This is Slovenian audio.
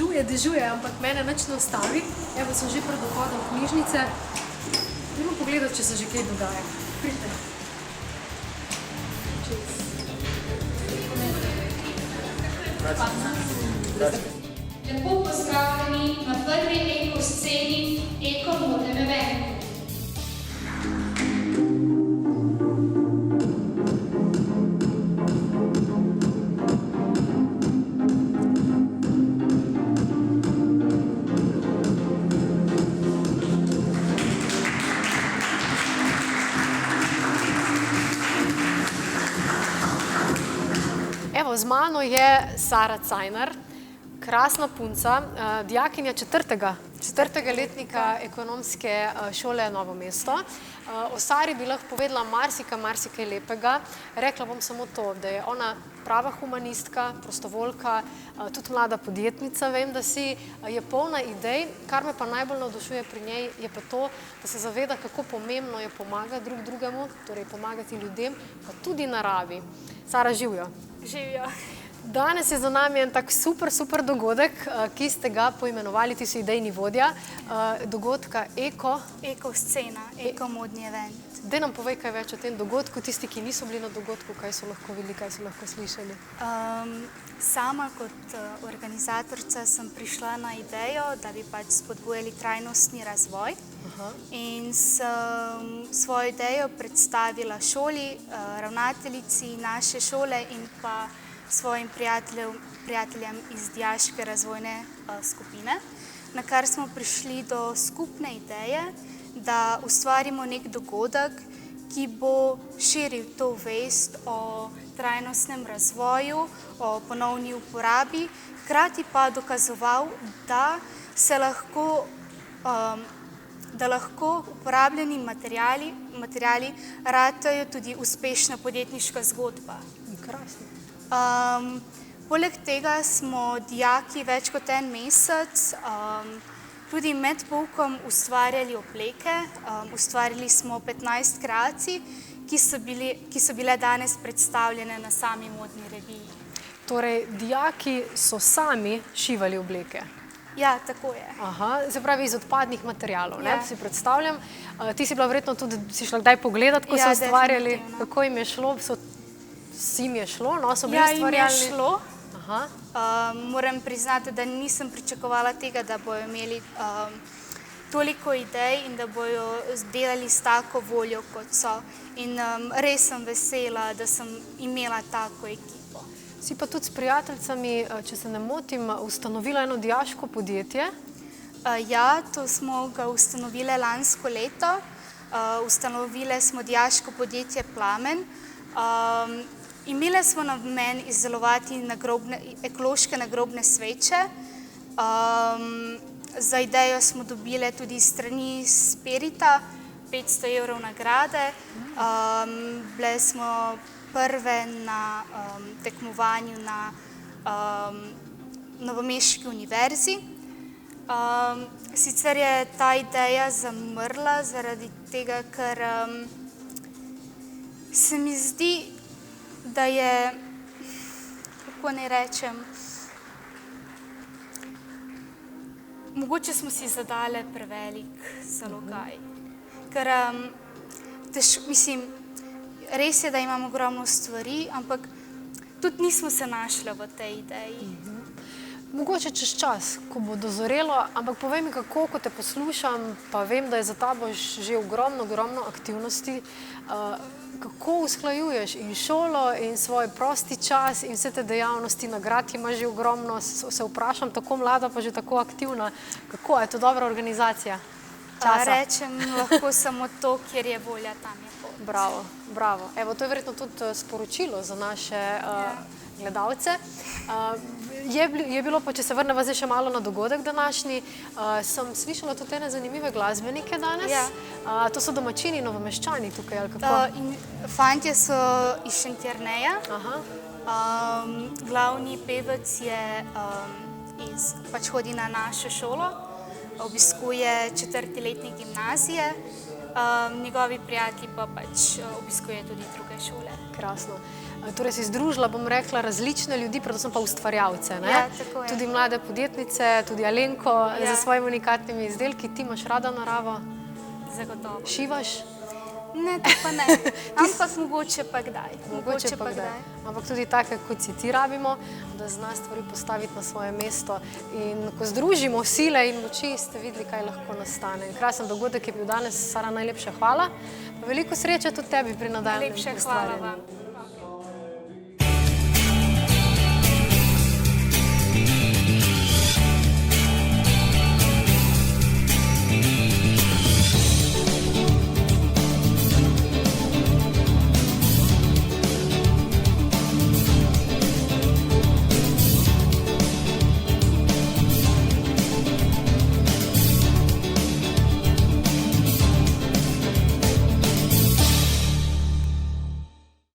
dežuje, ampak mene nič ne ustavi. Evo, sem že pred vhodom knjižnice. Idemo pogledati, če se že kaj dogaja. Pridite. Lepo pozdravljeni na prvi eko sceni Eko modnem eventu. Evo, z mano je Sara Cajnar, krasna punca, dijakinja četrtega letnika ekonomske šole Novo mesto. O Sari bi lahko povedala marsikaj lepega. Rekla bom samo to, da je ona prava humanistka, prostovoljka, tudi mlada podjetnica, vem, da si, je polna idej. Kar me pa najbolj navdušuje pri njej, je pa to, da se zaveda, kako pomembno je pomagati drug drugemu, torej pomagati ljudem, pa tudi naravi. Sara, živjo. Živijo. Danes je za nami en tak super dogodek, ki ste ga poimenovali, ti si idejni vodja dogodka Eko. Eko scena, Eko modni event. Daj nam povej kaj več o tem dogodku, tisti, ki niso bili na dogodku, kaj so lahko videli, kaj so lahko slišali. Sama kot organizatorica sem prišla na idejo, da bi pač spodbujali trajnostni razvoj. In sem svojo idejo predstavila šoli, ravnateljici naše šole in pa svojim prijateljem iz dijaške razvojne skupine, na kar smo prišli do skupne ideje, da ustvarimo nek dogodek, ki bo širil to vest o trajnostnem razvoju, o ponovni uporabi, hkrati pa dokazoval, da lahko uporabljeni materiali ratejo tudi uspešna podjetniška zgodba. Krasno. Poleg tega smo dijaki več kot en mesec tudi med poukom ustvarjali obleke. Ustvarili smo 15 kreacij, ki so bile danes predstavljene na sami modni reviji. Torej, dijaki so sami šivali obleke? Ja, tako je. Se pravi iz odpadnih materialov, ne? Si predstavljam. Ti si bila verjetno tudi, si šla kdaj pogledat, ko so ustvarjali, kako jim je šlo? Vsem je šlo, no? So bili ustvarjalni? Ja, jim je šlo. Moram priznati, da nisem pričakovala tega, da bojo imeli toliko idej in da bojo delali s tako voljo, kot so. In res sem vesela, da sem imela tako ekipo. Si pa tudi s prijateljicami, če se ne motim, ustanovila eno dijaško podjetje? Ja, to smo ga ustanovile lansko leto. Ustanovile smo dijaško podjetje Plamen. Imele smo namen izdelovati ekološke nagrobne sveče. Za idejo smo dobile tudi strani Spirita 500 evrov nagrade. Bile smo prve na tekmovanju na Novomeški univerzi. Sicer je ta ideja zamrla zaradi tega, ker se mi zdi, da je, kako naj rečem, mogoče smo si zadale prevelik zalogaj. Ker, mislim, res je, da imamo ogromno stvari, ampak tudi nismo se našle v tej ideji. Mogoče čez čas, ko bo dozorelo, ampak povej mi, kako, ko te poslušam, pa vem, da je za tabo že ogromno aktivnosti, kako usklajuješ in šolo in svoj prosti čas in vse te dejavnosti, nagrad imaš že ogromno, se vprašam, tako mlada pa že tako aktivna, kako je to dobra organizacija časa? Rečem lahko samo to, kjer je volja, tam je pot. Bravo. Evo, to je verjetno tudi sporočilo za naše gledalce. Je bilo pa, če se vrneva zdaj še malo na dogodek današnji, sem slišala tudi ene zanimive glasbenike danes. To so domačini, Novomeščani tukaj, ali kako? Fantje so iz Šentjerneja. Glavni pevec pač hodi na našo šolo, obiskuje 4. letnik gimnazije. njegovi prijatelji pa pač obiskuje tudi druge šole. Krasno. Torej si združila, bom rekla, različne ljudi, predvsem pa ustvarjalce, ne? Ja, tako je. Tudi mlade podjetnice, tudi Alenko Ja. za svojimi unikatnimi izdelki. Ti imaš rada naravo? Zagotovo. Šivaš? Ne, to pa ne. Ampak mogoče pa kdaj. Mogoče pa kdaj. Ampak tudi take, kot si ti rabimo, da zna stvari postaviti na svoje mesto. In ko združimo sile in moči, ste videli, kaj lahko nastane. Krasen dogodek je bil danes. Sara, najlepša hvala. Veliko sreče tudi tebi pri nadaljnjem Najlepša hvala ustvarjanju. vam.